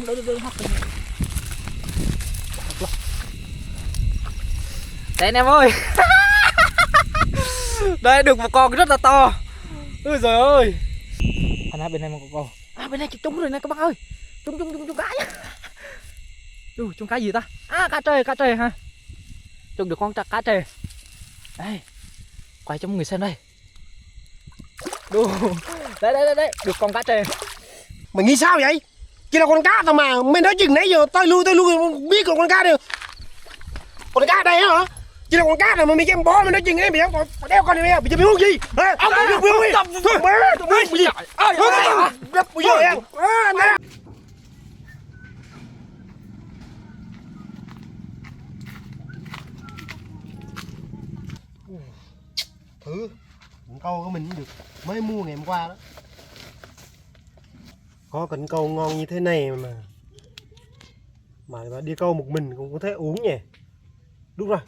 đỡ hấp đấy anh em ơi. Đây được một con rất là to. Ôi trời ơi. Anh bên này một con. À bên này chụp trúng rồi nè các bác ơi. Trúng cá nhá. Trúng cá gì ta? À cá trê ha. Trúng được con cá trê. Đây. Quay cho mọi người xem đây. Đấy, được con cá trê. Mày nghĩ sao vậy? Chỉ là con cá thôi mà, mày nói chừng nãy giờ tôi lui không biết con cá đâu. Con cá đây hả? Chỉ là con cá này mà mày dám bó mày nói chừng ấy mày dám còn đeo con này mày giờ mày uống gì? Ông uống gì? Thôi mày uống gì? Bây giờ em. Thử câu của mình cũng được, mới mua ngày hôm qua đó. Có cần câu ngon như thế này mà đi câu một mình cũng có thể uống nhỉ. Đúng rồi,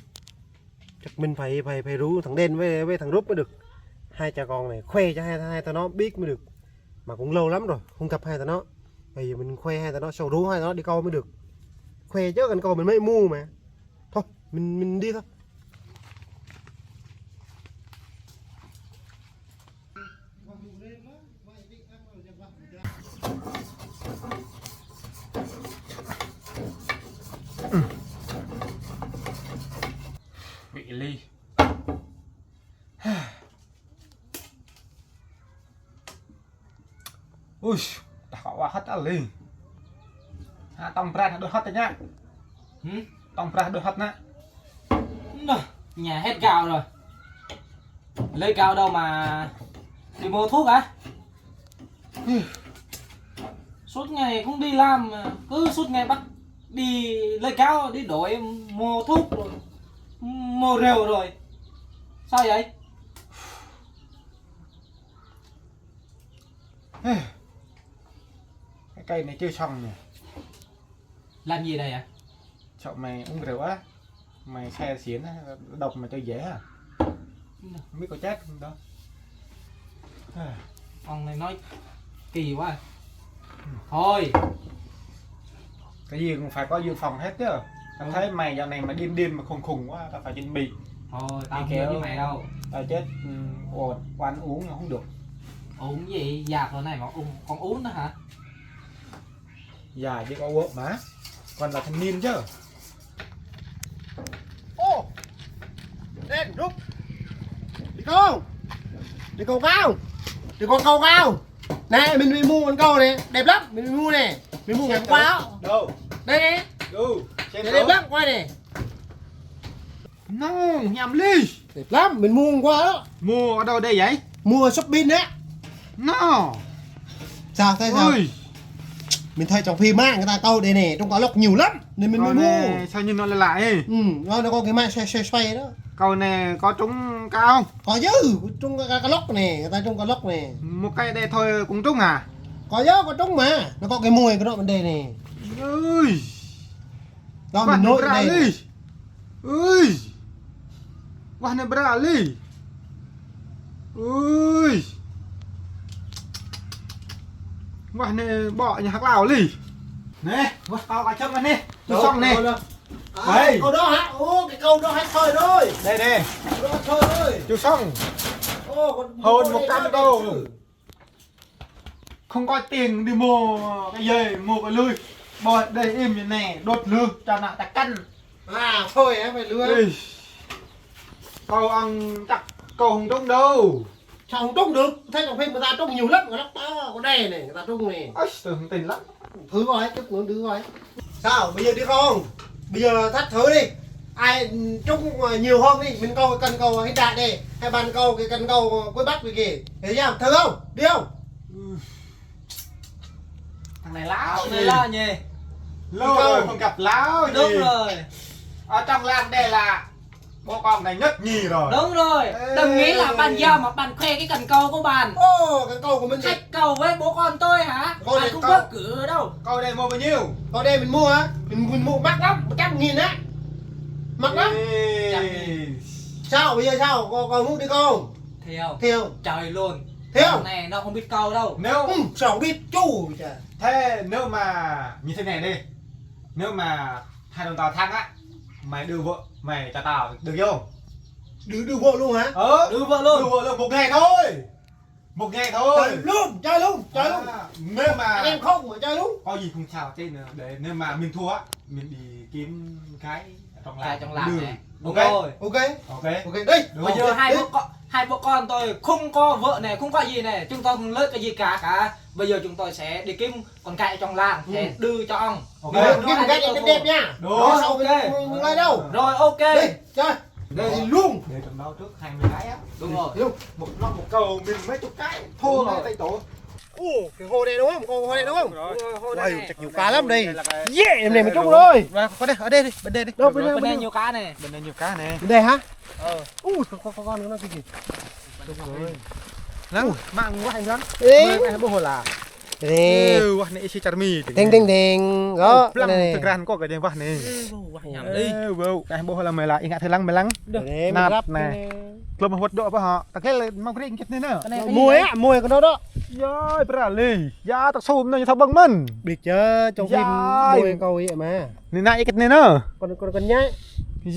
chắc mình phải rủ thằng Đen với thằng Rúp mới được. Hai cha con này khoe cho hai tao nó biết mới được, mà cũng lâu lắm rồi không gặp hai tao nó. Bây giờ mình khoe hai tao nó, sau rủ hai tao nó đi câu mới được. Khoe chứ cần câu mình mới mua mà. Thôi mình đi thôi. Bị ly. Ui, tak kok hết ly. Tông pra đôi hết rồi nhá. Tông pra đôi hết nè. Nhà hết gạo rồi. Lấy gạo đâu mà đi mua thuốc á? Suốt ngày cũng đi làm, cứ suốt ngày bắt đi lấy gạo đi đổi mua thuốc rồi mua rượu rồi. Sao vậy? Cái cây này chưa xong nè. Làm gì đây ạ? Sợ mày uống rượu á, mày xe xỉn á, độc mà cho dễ à? Không biết có chết không đó. Ông này nói kỳ quá. Thôi, Cái gì cũng phải có dự phòng hết chứ. Tao thấy mày dạo này mà điên mà khùng quá, tao phải chuẩn bị. thôi tao không kéo như mày đâu. Tao chết ăn uống mà không được. Uống gì? Già rồi này mà còn uống nữa hả? Già chứ có uống má. Còn là thanh niên chứ. Ô, Đen, Rúp, đi câu cao, đi con câu cao. Này mình mua con câu này đẹp lắm, mình mua này, mình mua ngày hôm qua. Đâu? Đây này, Đâu? đẹp lắm, quay này. No, nhầm ly. Đẹp lắm, mình mua hôm qua đó. Mua ở đâu đây vậy? Mua ở Shopee á. No. Sao thế sao? Ui. Mình thấy trong phim á, người ta câu đây này, trong cá lóc nhiều lắm nên mình mới mua. Sao nhìn nó lại? Nó có cái máy xoay đó. Câu này có trúng cao không? Có chứ, trong cá lóc này, người ta trong cá lóc này. Một cây đây thôi cũng trúng à? Có chứ, có trúng mà. Nó có cái mùi cái đó vấn đề này. Ui. Đó mình nốt đây. Ui. Wah này berali. Ui. Wah này bọ nhà hắc lào lì. Nè, wah tao cả chấm nè. Chú xong nè. Đây. Câu đó hả? Ô, cái câu đó hết thôi thôi. Đây nè. Câu đó thôi thôi. Chú xong. Hơn 100 câu. Không có tiền đi mua cái dây, mua cái lưới. Bồi đây im như nè, đột lư cho nạ ta cân. À thôi em phải lưới. Ui. Câu ăn chắc câu không trúng đâu. Sao không trúng được? Thấy trong phim người ta trúng nhiều lắm, người ta có đè này, người ta trúng này. Ôi, tôi không tin lắm. Thử coi, chút nữa thử coi. Sao? Bây giờ đi không? Bây giờ thách thử đi. Ai trúng nhiều hơn đi, mình câu cái cân câu hết đại đi. Hay bàn câu cái cân câu cuối bắt về kìa. Thấy chưa? Thử không? Đi không? Thằng này láo này lo nhỉ. Lâu rồi không gặp láo gì. Đúng rồi. Ở trong làng đây là bố con này nhất nhì rồi. Đúng rồi. Đừng nghĩ là bạn giao mà bạn khoe cái cần câu của bạn. Ô, cái câu của mình. Thách cầu với bố con tôi hả? Con Bạn này không câu- có cửa đâu. Câu đây mua bao nhiêu? Còn đây mình mua á, mình mua mắc lắm, 100.000 á. Mắc lắm. Ê. Sao bây giờ sao? Còn muốn đi không? Thiêu. Thiêu. Trời luôn. Hiểu. Này nó không biết câu đâu. Nếu Sao biết chú chà. thế nếu mà như thế này đi, nếu mà hai đồng tao thắng á, mày đưa vợ mày cho tao được không? Đưa vợ luôn hả? Đưa vợ luôn. Đưa vợ luôn 1 ngày thôi, 1 ngày thôi. Chơi luôn, chơi luôn. Nếu mà Anh em không mà chơi luôn. có gì không sao trên nữa, để nếu mà mình thua á, mình đi kiếm cái trong Cái làng trong làng đưa. này. Ok. Rồi. Ok. Ok. Ok đi. Đúng Bây không? giờ Đi. hai bố con tôi không có vợ này, không có gì này, chúng tôi không lấy cái gì cả. Bây giờ chúng tôi sẽ đi kiếm con cải trong làng sẽ đưa cho ông. Ok. Đưa cái một cái đẹp đẹp nha. Đúng. Đó sau Ok. mình lấy đâu. Rồi ok. Đi, chơi. Đi luôn. Để trong đó trước 20 cái á. Đúng rồi. Luôn. Một cầu mình mấy chục cái thua ngay tay tổ. Ồ, cái hồ này đúng không? Con hồ này đúng không? Hồi Ôi, này. chặt nhiều cá lắm đi. Đây là cái- Yeah, em này một chút rồi. Và có đây, ở đây đi, bên đây đi. Đâu, Được bên rồi. đây. Bên đây nhiều cá này. Bên đây nhiều cá nè. Bên đây hả? Ờ. Con nó cái gì? Đúng rồi. Lắm, mạng quá hành lắm. Đi. Mày bố hồ là. Đi. Wah ni isi charmi. Ting. Đó, Pelang này. tegeran kok cái wah ni. Nhầm đi. Wow, cái bố hồ là mày là ingat helang melang. Để mình Nạp ráp này. này. Belum buat doa apa ha? Tak kira mau kering kit ni na. Cái này cái gì Mùi đấy? á, mùi con đó đó. Ya, beralih. Ya tak sum na thao bang man. Biết chưa, trong phim Dai. mùi câu vậy mà. Ni na ikat ni na. Con nhái.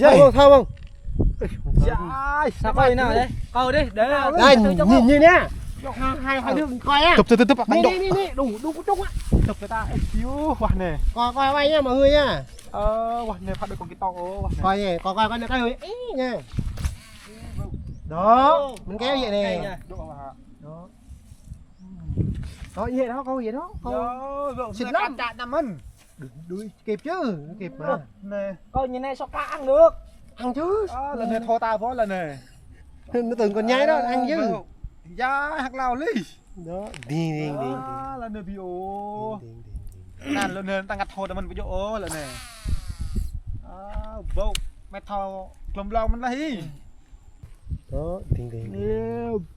Ya. Thâu không? Ya. Sao coi nào đấy? Câu đi, để Đây, tôi cho nhìn như nè. Hai đứa coi á. Tup Đi dok. đi, đủ chút á. Tup kita. Yuh, wah ni. Coi bay nha mọi người nha. Wah ni phát được con kita oh. Coi nè, coi này coi ơi. Ý nha. Đó, mình kéo vậy nè. Đó. Đó vậy đó, câu vậy đó. Câu xịt lắm. Chặt nằm mình. Đuôi kịp chứ, kịp mà. Nè. Câu như này sao cá ăn được? Ăn chứ. Lần này thô ta vó lần này. Nó từng con nhái đó, ăn chứ. Ya, hak lao li. Đó, đi. Lần này bio. Nan lần này ta ngặt thô mình bio lần này. Vô, mày thò lồng lòng mình lấy. Đó, đi.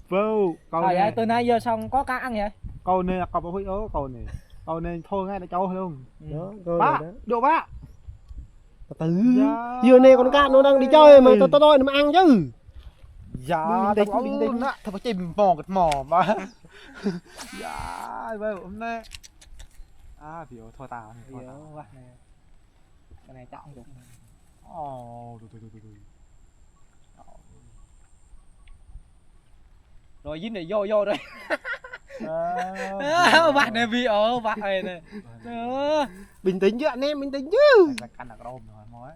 Vô, câu Trời ơi, này. từ nãy giờ xong có cá ăn vậy? Câu này là cọp huy ố câu này. Câu này thôi ngay để cháu luôn. Đó, coi Ba, rồi đó. độ ba. Từ Dạ. giờ này con cá nó đang đi chơi mà tôi nó mà ăn chứ. Dạ, Bình tao tĩnh. bình á, tao phải chìm mò cái mò mà. Dạ, vậy hôm nay. Biểu thôi tao này, thôi tao. Quá này. Cái này chắc không được. Ồ, thôi. Rồi dính này vô rồi. À, Bác này bị ổ, bác này này. Đó. Bình tĩnh chứ anh em, bình tĩnh chứ. là canh là rôm rồi mói.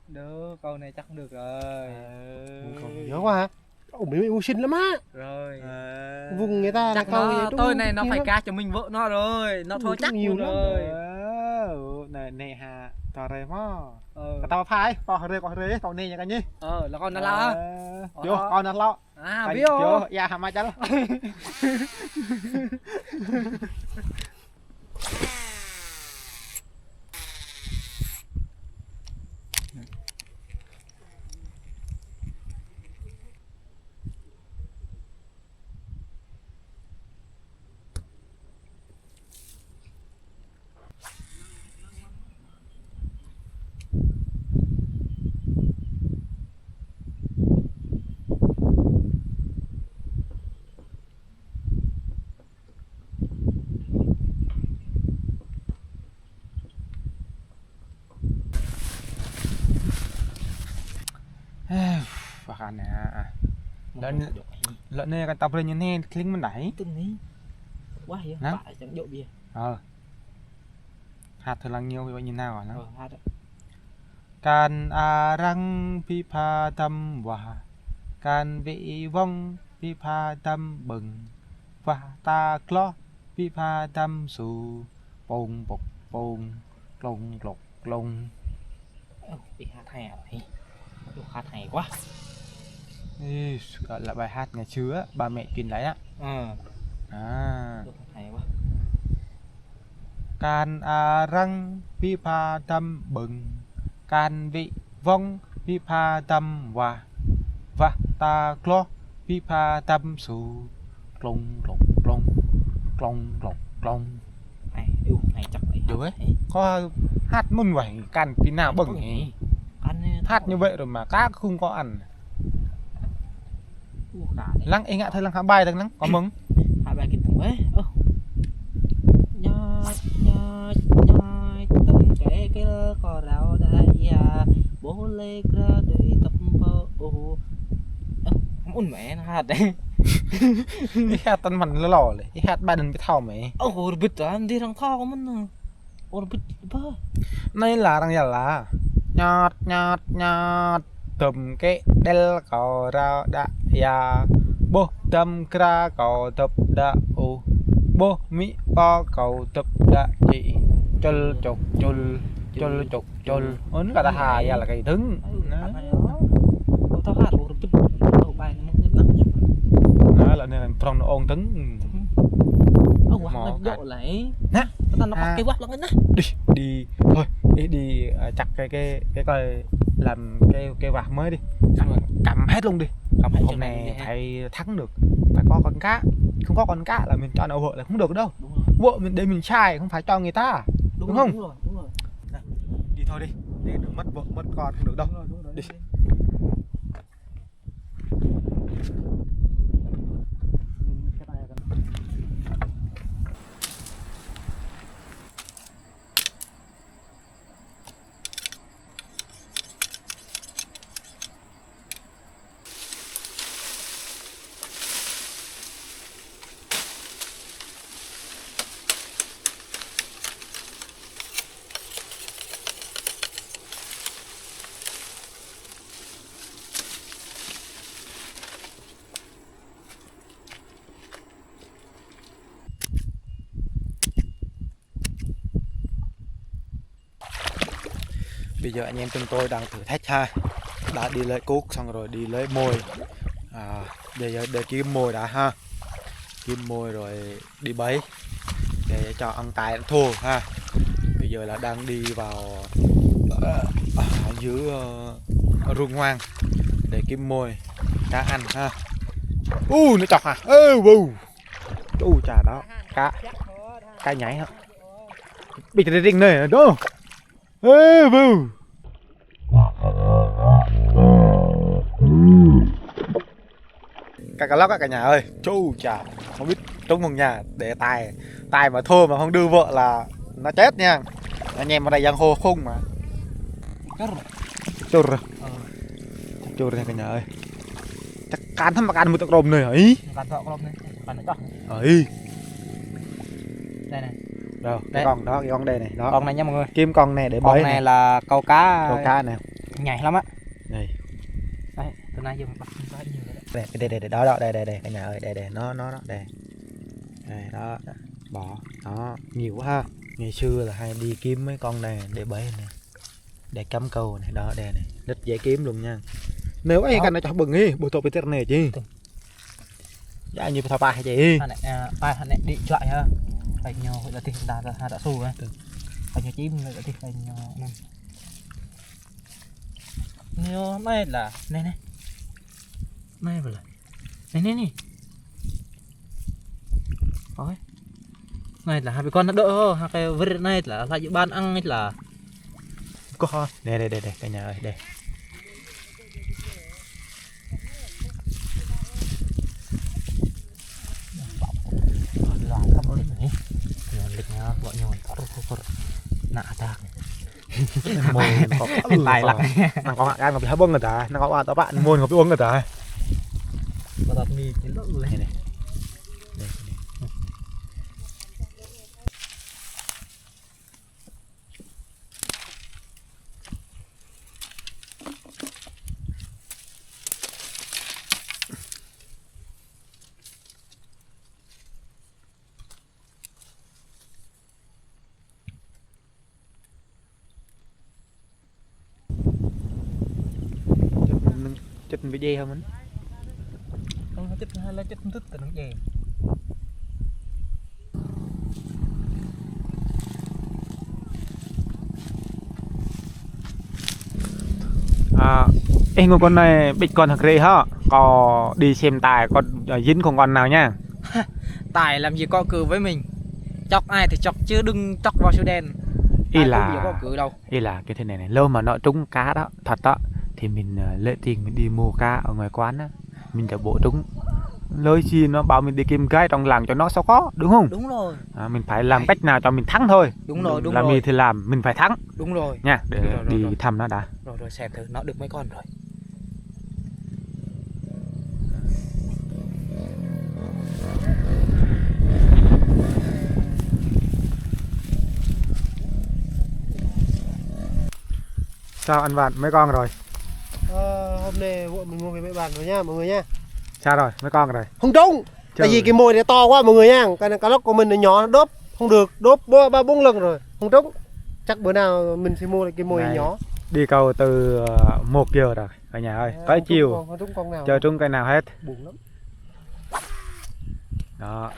Được, câu này chắc không được rồi. Nhớ quá hả? Ủa mấy mày xinh lắm á. Rồi. Vùng người ta Chắc câu nó, vậy, tôi này nó đúng phải lắm. cá cho mình vợ nó rồi. Nó thôi Đúng chắc nhiều nhiều lắm. rồi. Nè hà, tao đây mò. Ờ, Tao phai, tao rê, tao nè nhà cái gì? là con nó lo. Vô, con nó lo. À, biết không? Ya, hàm ai chả. Bahkan ya. Lợn này cái tập lên như thế, kling mình đẩy. Từng ní. Quá vậy, Hả? bại chẳng dụ bia. Hạt thật là nhiều vậy như nào hả? Hát đấy. การอารังพิพาดำว่าการวิวงพิพาดำบึงว่าตาคลอพิพาดำสู่ปงปกปงกลงกลกกลง Đi hát hay à mày? Đồ hát hay quá. Gọi là bài hát ngày xưa bà mẹ truyền lại á. Đồ hát hay quá. การอารังพิพาดำบึงการวิวงพิพาดำว่าตาคลอพิพาดำสู่กลงกลกกลงกลงกลกกลง Này, này chắc phải Được ấy. ấy. Có hát môn vậy càn tí nào bẩn ấy. Ăn Hát như vậy rồi mà các không có ăn. lăng ấy ngã thôi lăng hạ bài thằng lăng có mừng hạ bài cái thằng ấy nhoi nhoi nhoi từng cái cò rau đây à bố lê ra để tập ô không ổn mẹ nó hạt đấy cái hạt tân mình lòเลยcái hạt ba đừng cái thao mày ô bịt anh đi thằng kho của mình ô bịt bơ này là thằng nhà là nhọt nhọt nhọt tùm cái đel cò rau đã ya bố đâm ra cò tập đã ô bố mỹ ba cầu tập đã chị chol chục chol ấn cả ta hà ra là cái đứng tao hạt ô bịt ô bài nó mất nặng đó là nên trong nó ôn tấn ô quá nó độ lại nè tao nó bắt cái quát lắm đấy đi thôi đi chặt cái coi làm cái vạc mới đi cầm hết luôn đi hôm nay phải thắng được phải có con cá không có con cá là mình cho nó vợ là không được đâu vợ mình để mình trai không phải cho người ta đúng không đúng rồi. Đi thôi đi để đừng mất vợ mất con không được đâu đi bây giờ anh em chúng tôi đang thử thách ha đã đi lấy cuốc xong rồi đi lấy mồi bây giờ để kiếm mồi đã ha kiếm mồi rồi đi bẫy để cho ăn tài ăn thua ha bây giờ là đang đi vào dưới ruộng hoang để kiếm mồi cá ăn ha nó chọc à chà đó cá nhảy hả bị cái rinh này đó cả lóc cả nhà ơi chú chà không biết trúng một nhà để tài mà thua mà không đưa vợ là nó chết nha anh em ở đây giang hồ khung mà chốt rồi cả nhà ơi chắc can thăm mà can một tấc rồng này ấy can thọ rồng này can nữa ấy đây này đâu cái con đó cái con đây này đó con này nha mọi người kim con này để con bẫy này là câu cá này nhảy lắm á đây đấy từ nay giờ mình bắt nhiều đây đó đây cả nhà ơi đây nó đây đó bỏ đó nhiều quá ha ngày xưa là hay đi kiếm mấy con này để bẫy này để cắm câu này đó đây này rất dễ kiếm luôn nha nếu ấy cái này cho bừng đi bộ tổ bị này chứ dạ như thao bài hay gì bài này đi chọi ha phải nhau là thì đã xù ấy phải nhau chim là thì phải nhau này nhiều này là này vừa là này thôi này là hai con nó đỡ hai cái vết này là lại dự ban ăn ấy là có đây cả nhà ơi đây bọn nhau nạ ta mồi tài lặng nó có ai mà bị bông người ta nó có bạn mồi bị uống người ta và đặt mì cái lỗ này chết bị dê không anh không chết hay là chết thức từ nó dè em con này bị con thật rê hả có đi xem tài con dính con nào nha tài làm gì có cừ với mình chọc ai thì chọc chứ đừng chọc vào số đen ý là có cừ đâu ý là cái thế này lâu mà nó trúng cá đó thật đó thì mình lấy tiền mình đi mua cá ở ngoài quán á mình đã bổ trúng lơi chi nó bảo mình đi kiếm gái trong làng cho nó sao có, đúng không? Đúng rồi. Mình phải làm cách nào cho mình thắng thôi. Đúng rồi, đúng làm rồi. gì thì làm, mình phải thắng Đúng rồi. nha. Để Rồi, đi rồi. thăm nó đã. Rồi xem thử nó được mấy con rồi. Sao anh bạn mấy con rồi? Hôm nay vợ mình mua cái bẫy bàn rồi nha mọi người nha. Sao rồi mấy con rồi? Không trúng. Tại vì cái mồi này to quá mọi người nha. Cái lóc của mình nó nhỏ, đốp không được, đốp 3-4 lần rồi, không trúng. Chắc bữa nào mình sẽ mua lại cái mồi Này, nhỏ. đi câu từ 1 giờ rồi cả nhà ơi, tới chiều Không trúng con nào. chơi trúng cây nào hết. Buồn lắm. Đó.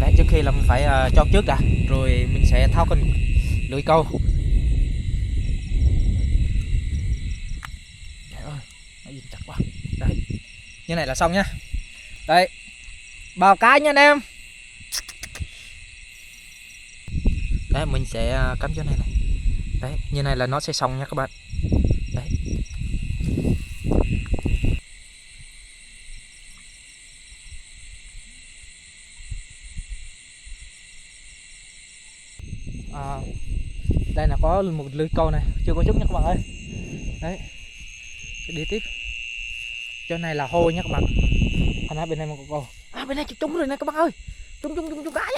Đấy, trước khi là mình phải cho trước đã, rồi mình sẽ tháo con lưỡi câu. Trời ơi, nó dính chặt quá. Đấy, như này là xong nhá. Đây, bào cái nha anh em. Đấy, mình sẽ cắm chỗ này này. Đấy, như này là nó sẽ xong nha các bạn. Đấy. Đây là có một lưới câu này chưa có trúng nha các bạn ơi. Đấy, đi tiếp. Chỗ này là hôi nha các bạn. Hồi bên này một câu. Bên này trúng rồi nè các bạn ơi. Trúng cái.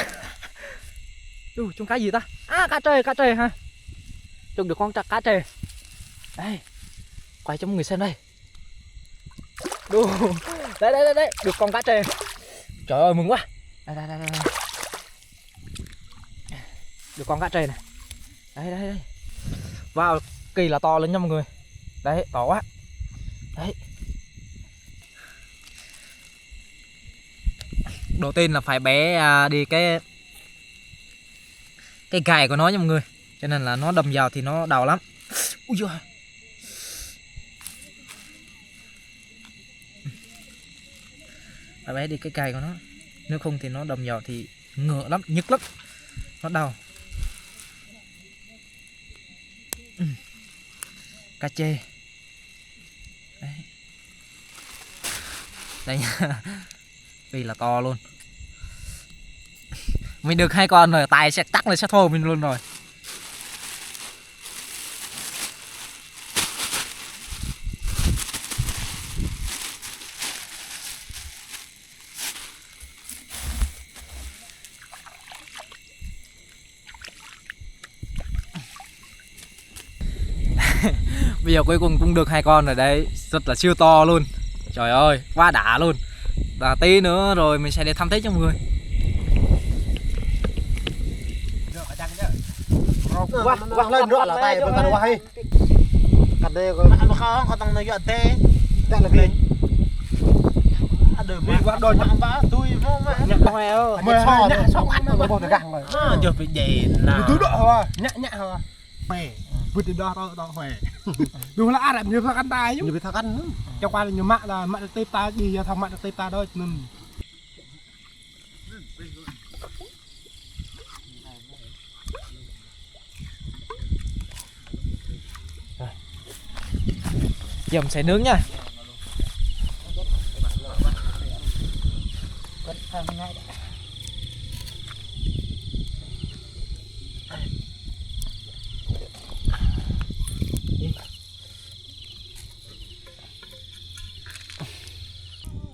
Trúng cái gì ta? Cá trê ha. Trúng được con cá trê. Đây, quay cho mọi người xem đây. Đây, được con cá trê. Trời ơi mừng quá. Đây. Được con cá trê này. Đây. Wow, kỳ là to lên nha mọi người. Đấy, to quá. Đấy. Đầu tiên là phải bé đi cái gài của nó nha mọi người. Cho nên là nó đâm vào thì nó đau lắm. Ui giời. Phải bé đi cái gài của nó. Nếu không thì nó đâm vào thì ngựa lắm, nhức lắm. Nó đau. Cá chê. Đấy. Đây nha. Vì là to luôn. Mình được 2 con rồi, tay sẽ tắc lên sẽ thô mình luôn rồi. Bây giờ cuối cùng cũng được 2 con rồi đấy, rất là siêu to luôn. Trời ơi, quá đã luôn. Và tí nữa rồi mình sẽ đi thăm Tết cho mọi người. Quăng lên nữa là tay bên tay quay. Cắt đây có ăn không? Có tăng nơi tê. Đây là gì? đời mà quá đôi nhắm bá tôi vô mà nhặt hoe ơi Mày so nhá, xong ăn mà bỏ được găng rồi. giờ bị dày là Túi độ hả? Nhạ hả? Mày vượt đến đó khỏe. Đúng là ăn nhiều thằng ăn tai chứ. Nhiều thằng ăn nữa. Trong qua là nhiều mạng là mạng tép ta đi thằng mạng tép ta đó nên giờ mình sẽ nướng nha.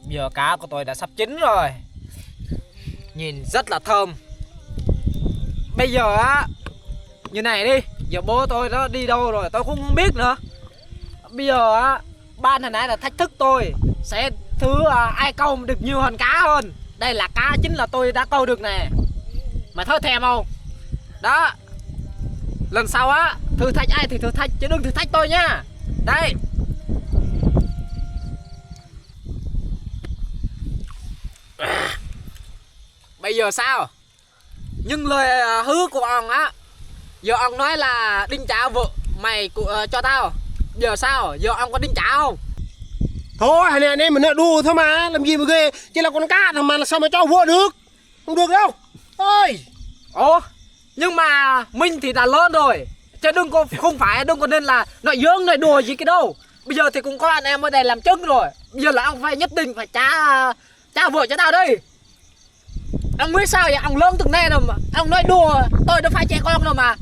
Giờ cá của tôi đã sắp chín rồi, nhìn rất là thơm. Bây giờ á, như này đi, giờ bố tôi nó đi đâu rồi tôi cũng không biết nữa. Bây giờ á, ban hồi nãy là thách thức tôi sẽ thử ai câu được nhiều hơn cá hơn. Đây là cá chính là tôi đã câu được nè. Mày thấy thèm không? Đó. Lần sau á, thử thách ai thì thử thách chứ đừng thử thách tôi nha. Đây. Bây giờ sao? Nhưng lời hứa của ông á, giờ ông nói là đinh trả vợ mày cho tao. Giờ sao? Giờ ông có đinh trả không? thôi anh em mình nợ đùa thôi mà, làm gì mà ghê. Chỉ là con cá thôi mà, là sao mà cho vua được. Không được đâu. Ôi. Ồ, nhưng mà mình thì đã lớn rồi, chứ đừng có không phải đừng có nên là nói giỡn nói đùa gì cái đâu. Bây giờ thì cũng có anh em ở đây làm chứng rồi. Bây giờ là ông phải nhất định phải trả vợ cho tao đây. Ông biết sao vậy? Ông lớn từng này rồi mà ông nói đùa, tôi đâu phải trẻ con đâu mà.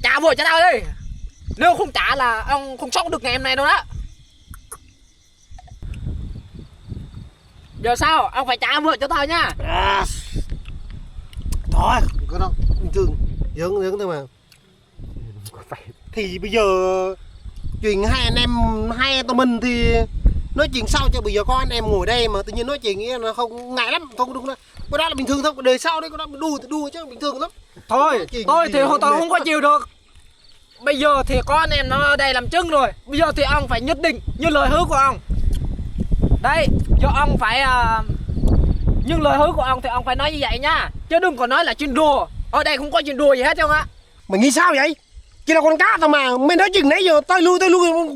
Trả vợ cho tao đây. Nếu không trả là ông không sống được ngày hôm nay đâu đó. Giờ sao? Ông phải trả vợ cho tao nha. Thôi, có đâu, bình thường, giỡn thôi mà. Thì bây giờ chuyện hai anh em, hai tụi mình thì nói chuyện sau, cho bây giờ có anh em ngồi đây mà tự nhiên nói chuyện nghĩa là không ngại lắm, không đúng đâu. Cái đó là bình thường thôi, đời sau đấy có đó đùa thì đùa chứ bình thường lắm. Thôi, tôi thì tôi không có chịu được. Bây giờ thì có anh em nó ở đây làm chứng rồi. Bây giờ thì ông phải nhất định như lời hứa của ông. Đây, giờ ông phải như lời hứa của ông thì ông phải nói như vậy nha. Chứ đừng có nói là chuyện đùa. Ở đây không có chuyện đùa gì hết không ạ. Mày nghĩ sao vậy? Chỉ là con cá thôi mà, mày nói chuyện nãy giờ tôi lui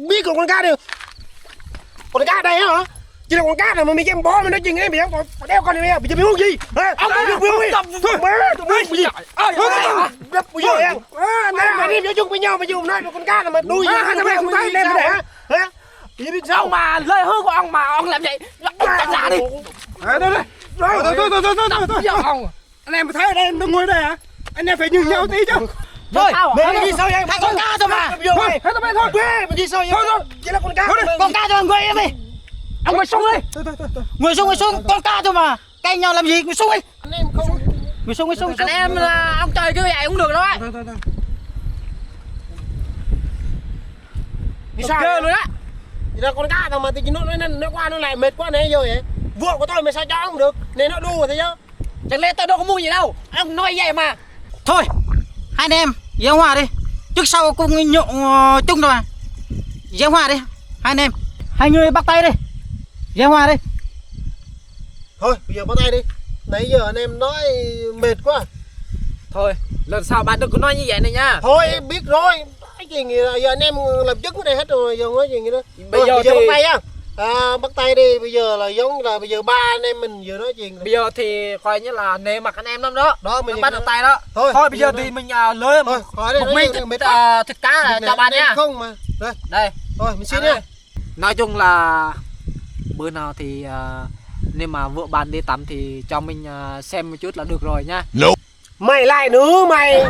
biết con cá được. Con cá đây hả? Chỉ là con cá này mà mày dám bó mày nói chuyện ấy, mày dám còn đeo con này bây giờ biết uống gì? Ông biết uống gì? Thôi mày uống gì? Bây giờ em, anh em mày đi nói chung với nhau mà dùng nói con cá này mà nuôi gì? Anh em không thấy đem để hả? Chỉ biết sao mà lời hứa của ông mà ông làm vậy. Ông ra đi. Thôi. Ông, anh em thấy ở đây nó ngồi đây hả? Anh em phải nhường nhau tí chứ. Thôi, mày đi sao vậy? con cá thôi mà. Thôi, hết tao thôi. Mày đi sao vậy? Thôi, chỉ là con cá. Con cá thôi, ngồi em đi. Ông ngồi xuống đi. Ngồi xuống, con cá thôi mà. Cay nhau làm gì, ngồi xuống đi. Anh em không. Ngồi xuống. Anh em là ông trời cứ vậy cũng được đâu á. Thôi. Đi sao ghê luôn á. Thì là con cá thôi mà, thì nó qua nó lại mệt quá này rồi vậy. Vợ của tôi mà sao cho không được, nên nó đùa thế chứ. Chẳng lẽ tôi đâu có mua gì đâu, ông nói vậy mà. Thôi, hai anh em gieo hòa đi, trước sau cùng nhộn chung rồi mà. Gieo hòa đi, hai anh em, hai người bắt tay đi, gieo hòa đi. Thôi, bây giờ bắt tay đi. Nãy giờ anh em nói mệt quá. Thôi, lần sau bạn đừng có nói như vậy này nha. Thôi, biết rồi. Cái chuyện gì giờ anh em làm chứng ở đây hết rồi, giờ nói chuyện gì đó. Bây giờ thì... bắt tay á. Bắt tay đi, bây giờ là giống là bây giờ ba anh em mình vừa nói chuyện. Bây giờ thì coi như là nề mặt anh em lắm đó. Đó mình bắt được tay đó. Thôi bây giờ thì mình lưới một miếng thịt cá cho bạn nha. Không mà. Đây. Thôi mình xin nha. Nói chung là bữa nào thì nếu mà vợ bạn đi tắm thì cho mình xem một chút là được rồi nha. Mày lại nữa mày.